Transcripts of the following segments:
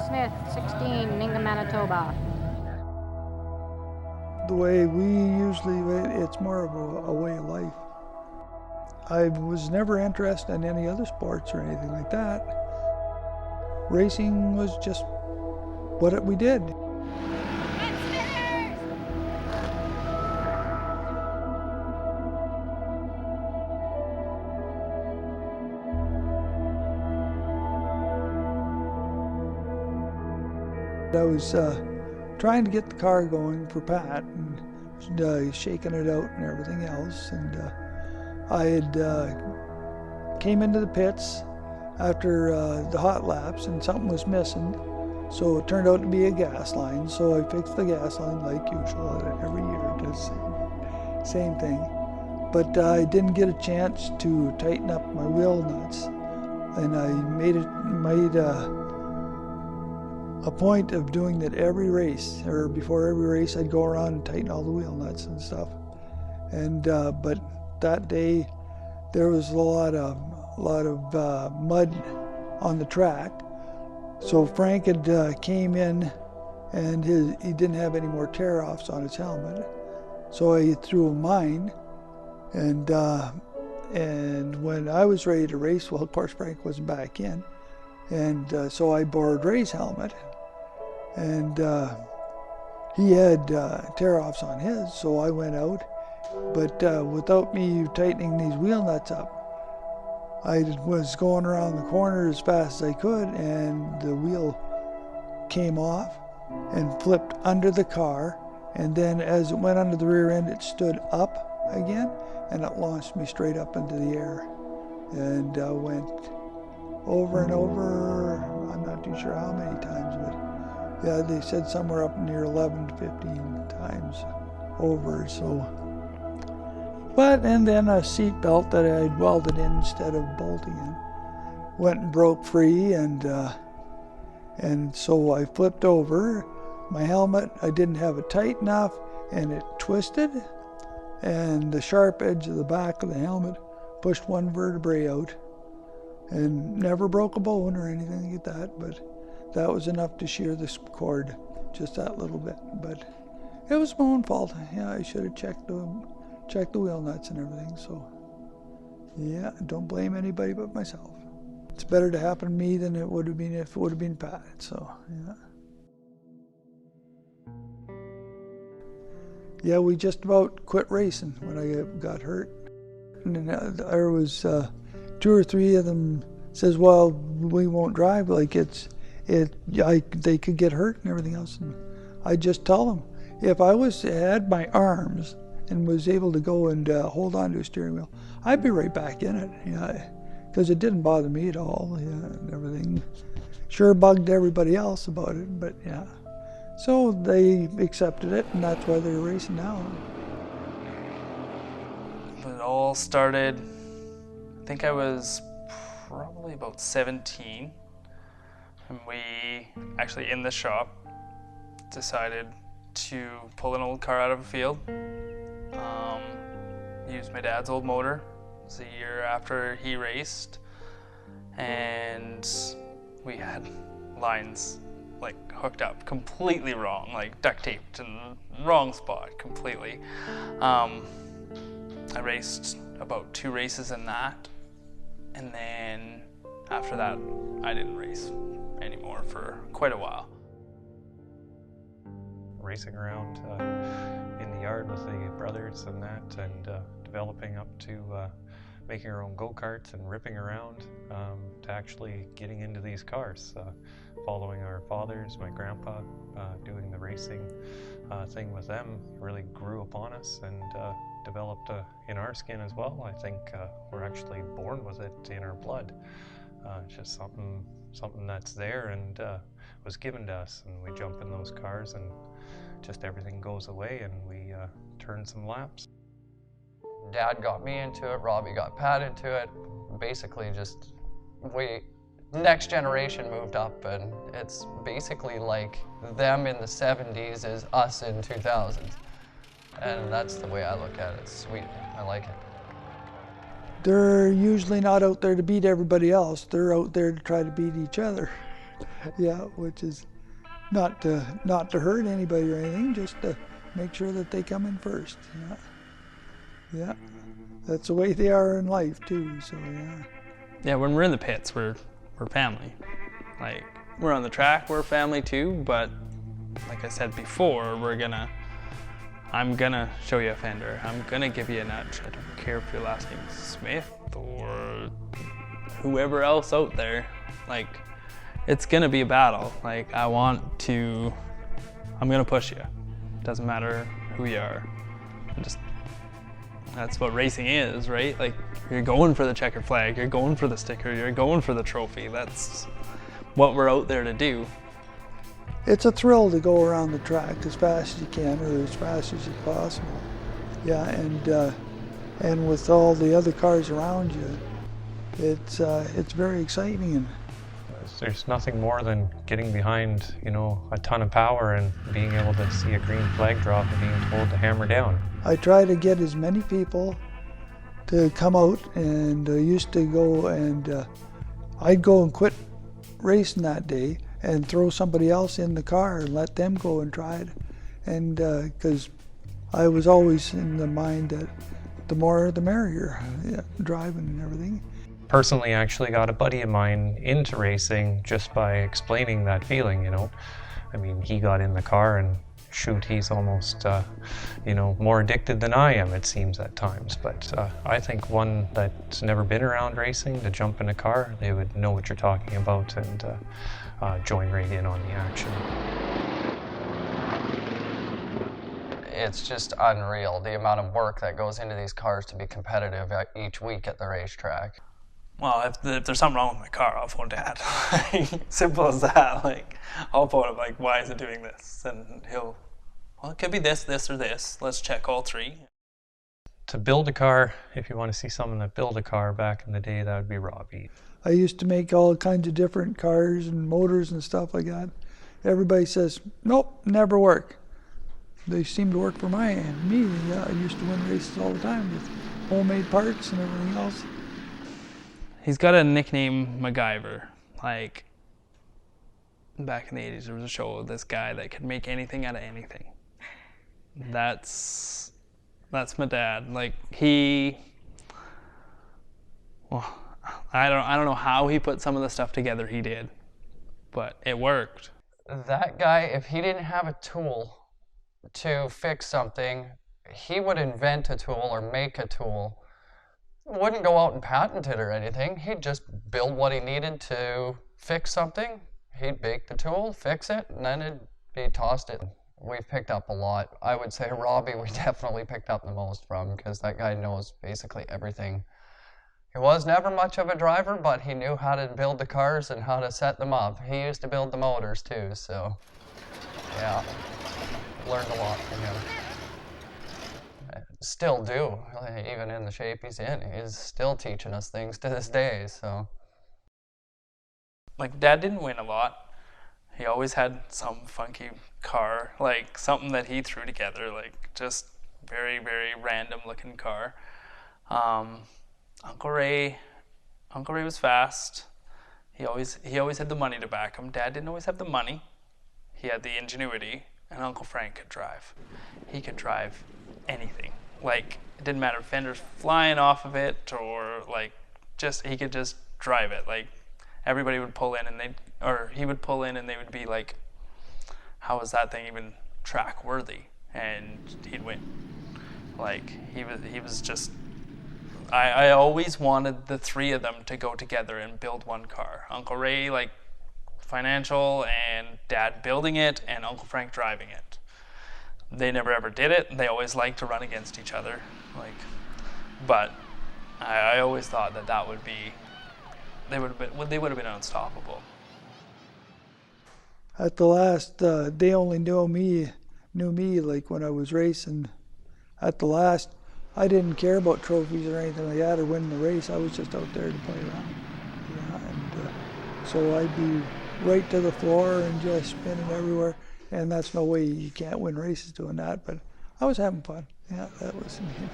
Smith, 16, Ninga, Manitoba. The way we usually, it's more of a way of life. I was never interested in any other sports or anything like that. Racing was just what we did. I was trying to get the car going for Pat and shaking it out and everything else. And I had came into the pits after the hot laps and something was missing. So it turned out to be a gas line. So I fixed the gas line like usual every year, just same thing. But I didn't get a chance to tighten up my wheel nuts. And I made a point of doing that every race, or before every race, I'd go around and tighten all the wheel nuts and stuff. And but that day, there was a lot of mud on the track. So Frank had came in, and he didn't have any more tear-offs on his helmet. So I threw mine, and when I was ready to race, well, of course Frank wasn't back in. And so I borrowed Ray's helmet, and he had tear-offs on his, so I went out. But without me tightening these wheel nuts up, I was going around the corner as fast as I could, and the wheel came off and flipped under the car, and then as it went under the rear end, it stood up again, and it launched me straight up into the air, and went over and over. I'm not too sure how many times, but yeah, they said somewhere up near 11 to 15 times over. So, and then a seat belt that I had welded in instead of bolting in went and broke free, and so I flipped over. My helmet, I didn't have it tight enough, and it twisted, and the sharp edge of the back of the helmet pushed one vertebrae out. And never broke a bone or anything like that, but that was enough to shear this cord, just that little bit. But it was my own fault. Yeah, I should have checked the wheel nuts and everything. So yeah, don't blame anybody but myself. It's better to happen to me than it would have been if it would have been Pat. So yeah. Yeah, we just about quit racing when I got hurt, and then there was. 2 or 3 of them says, well, we won't drive, like they could get hurt and everything else. And I just tell them, if I had my arms and was able to go and hold on to a steering wheel, I'd be right back in it, yeah, because it didn't bother me at all, yeah, and everything. Sure bugged everybody else about it, but yeah. So they accepted it, and that's why they're racing now. It all started, I think I was probably about 17, and we actually in the shop decided to pull an old car out of a field. Used my dad's old motor. It was a year after he raced, and we had lines like hooked up completely wrong, like duct taped in the wrong spot completely. I raced about 2 races in that, and then after that I didn't race anymore for quite a while. Racing around in the yard with the brothers and that, and developing up to making our own go-karts and ripping around, to actually getting into these cars, following our fathers, my grandpa, doing the racing thing with them really grew upon us and developed in our skin as well. I think we're actually born with it in our blood. It's just something that's there and was given to us, and we jump in those cars and just everything goes away, and we turn some laps. Dad got me into it, Robbie got Pat into it. Basically just next generation moved up, and it's basically like them in the 70s is us in 2000s. And that's the way I look at it. It's sweet. I like it. They're usually not out there to beat everybody else. They're out there to try to beat each other. Yeah, which is not to hurt anybody or anything, just to make sure that they come in first. Yeah, that's the way they are in life too. So yeah. Yeah, when we're in the pits, we're family. Like, we're on the track, we're family too, but like I said before, I'm gonna show you a fender. I'm gonna give you a nudge. I don't care if your last name's Smith or whoever else out there. Like, it's gonna be a battle. Like, I'm gonna push you. Doesn't matter who you are. That's what racing is, right? Like, you're going for the checkered flag, you're going for the sticker, you're going for the trophy. That's what we're out there to do. It's a thrill to go around the track as fast as you can, or as fast as possible. Yeah, and with all the other cars around you, it's very exciting. And there's nothing more than getting behind, a ton of power and being able to see a green flag drop and being told to hammer down. I try to get as many people to come out, and used to go and I'd go and quit racing that day and throw somebody else in the car and let them go and try it. And because I was always in the mind that the more the merrier, driving and everything. Personally, I actually got a buddy of mine into racing just by explaining that feeling, I mean, he got in the car and shoot, he's almost, more addicted than I am, it seems at times. But I think one that's never been around racing, to jump in a car, they would know what you're talking about and join right in on the action. It's just unreal, the amount of work that goes into these cars to be competitive each week at the racetrack. Well, if there's something wrong with my car, I'll phone Dad. Simple as that. Like, I'll phone him, like, why is it doing this? And well, it could be this, this, or this. Let's check all three. To build a car, if you want to see someone that built a car back in the day, that would be Robbie. I used to make all kinds of different cars and motors and stuff like that. Everybody says, nope, never work. They seem to work for me. Yeah, I used to win races all the time with homemade parts and everything else. He's got a nickname, MacGyver. Like, back in the 80s, there was a show of this guy that could make anything out of anything. That's my dad. Like, I don't know how he put some of the stuff together he did, but it worked. That guy, if he didn't have a tool to fix something, he would invent a tool or make a tool. Wouldn't go out and patent it or anything. He'd just build what he needed to fix something. He'd make the tool, fix it, and then it'd be tossed it. We've picked up a lot. I would say Robbie we definitely picked up the most from, because that guy knows basically everything. He was never much of a driver, but he knew how to build the cars and how to set them up. He used to build the motors too, so yeah, learned a lot from him. Still do, even in the shape he's in. He's still teaching us things to this day, so. Like, Dad didn't win a lot. He always had some funky car, like something that he threw together, like just very, very random looking car. Uncle Ray was fast. He always had the money to back him. Dad didn't always have the money. He had the ingenuity, and Uncle Frank could drive. He could drive anything. Like, it didn't matter if fenders flying off of it or like he could just drive it. Like, everybody would pull in he would pull in and they would be like, how is that thing even track worthy? And he'd win. Like, he was just, I always wanted the three of them to go together and build one car. Uncle Ray, like, financial, and Dad building it, and Uncle Frank driving it. They never ever did it. They always liked to run against each other. Like, but I always thought that would be, they would have been unstoppable. At the last, they only knew me like when I was racing. At the last, I didn't care about trophies or anything like that or winning the race. I was just out there to play around. Yeah, and so I'd be right to the floor and just spinning everywhere. And that's no way, you can't win races doing that. But I was having fun. Yeah, that was neat.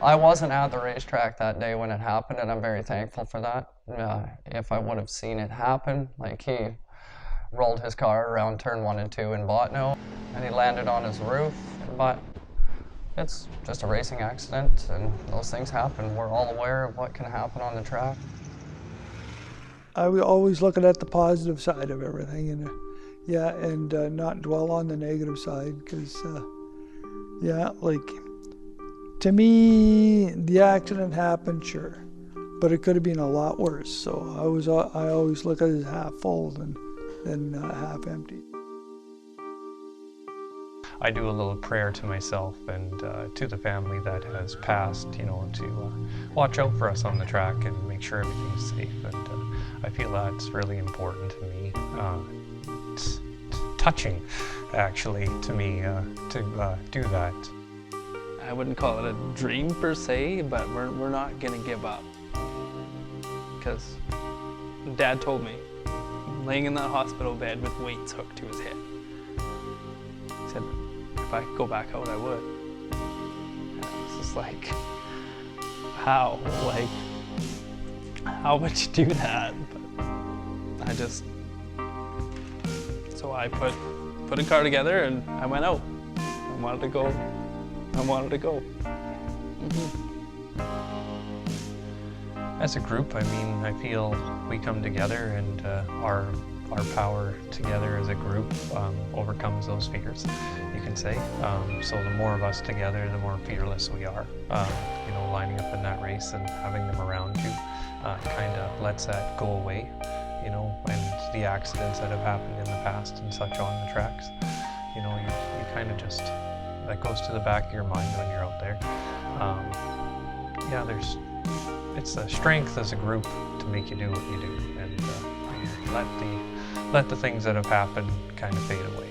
I wasn't at the racetrack that day when it happened, and I'm very thankful for that. If I would have seen it happen, like he rolled his car around turn 1 and 2 in Botno, and he landed on his roof, but it's just a racing accident, and those things happen. We're all aware of what can happen on the track. I was always looking at the positive side of everything, and not dwell on the negative side, because to me, the accident happened, sure, but it could have been a lot worse. So I always look at it as half full than half empty. I do a little prayer to myself and to the family that has passed, to watch out for us on the track and make sure everything's safe. And I feel that's really important to me. It's touching, actually, to me to do that. I wouldn't call it a dream per se, but we're not gonna give up. Because Dad told me, laying in that hospital bed with weights hooked to his head. He said, if I could go back out, I would. And it's just like, how? Like, how would you do that? But so I put a car together and I went out. I wanted to go. As a group, I feel we come together and our power together as a group overcomes those fears, you can say. So the more of us together, the more fearless we are. Lining up in that race and having them around you kind of lets that go away, and the accidents that have happened in the past and such on the tracks, you kind of just, that goes to the back of your mind when you're out there. It's a strength as a group to make you do what you do, and let the things that have happened kind of fade away.